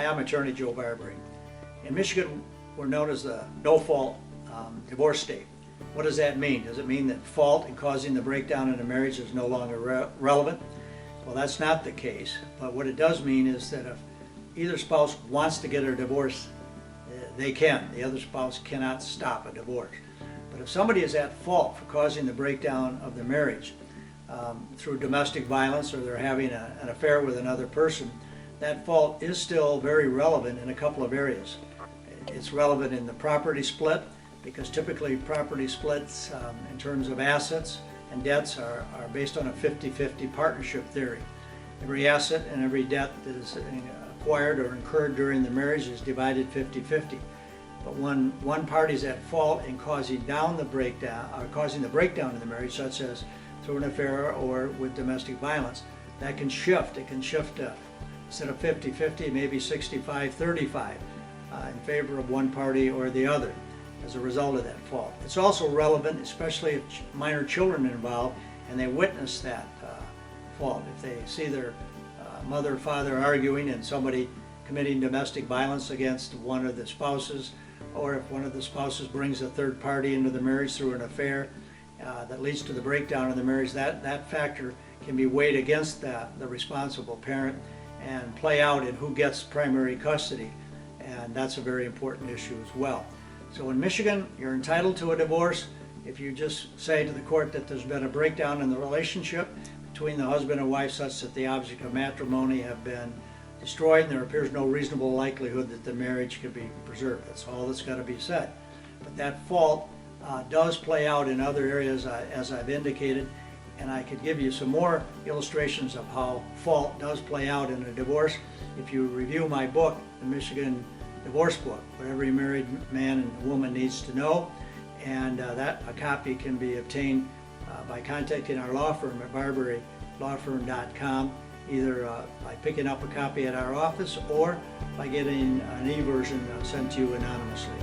I'm Attorney Joe Barberi. In Michigan, we're known as the no-fault divorce state. What does that mean? Does it mean that fault in causing the breakdown in a marriage is no longer relevant? Well, that's not the case. But what it does mean is that if either spouse wants to get a divorce, they can. The other spouse cannot stop a divorce. But if somebody is at fault for causing the breakdown of the marriage through domestic violence, or they're having an affair with another person, that fault is still very relevant in a couple of areas. It's relevant in the property split, because typically property splits in terms of assets and debts are based on a 50-50 partnership theory. Every asset and every debt that is acquired or incurred during the marriage is divided 50-50. But when one party is at fault in causing the breakdown of the marriage, such as through an affair or with domestic violence, that can shift. It can shift instead of 50-50, maybe 65-35 in favor of one party or the other as a result of that fault. It's also relevant, especially if minor children are involved and they witness that fault. If they see their mother or father arguing and somebody committing domestic violence against one of the spouses, or if one of the spouses brings a third party into the marriage through an affair that leads to the breakdown of the marriage, that factor can be weighed against the responsible parent and play out in who gets primary custody. And that's a very important issue as well. So in Michigan, you're entitled to a divorce if you just say to the court that there's been a breakdown in the relationship between the husband and wife such that the object of matrimony have been destroyed and there appears no reasonable likelihood that the marriage could be preserved. That's all that's got to be said. But that fault does play out in other areas, as I've indicated, and I could give you some more illustrations of how fault does play out in a divorce if you review my book, the Michigan Divorce Book, what every married man and woman needs to know. And a copy can be obtained by contacting our law firm at barberilawfirm.com, either by picking up a copy at our office or by getting an e-version sent to you anonymously.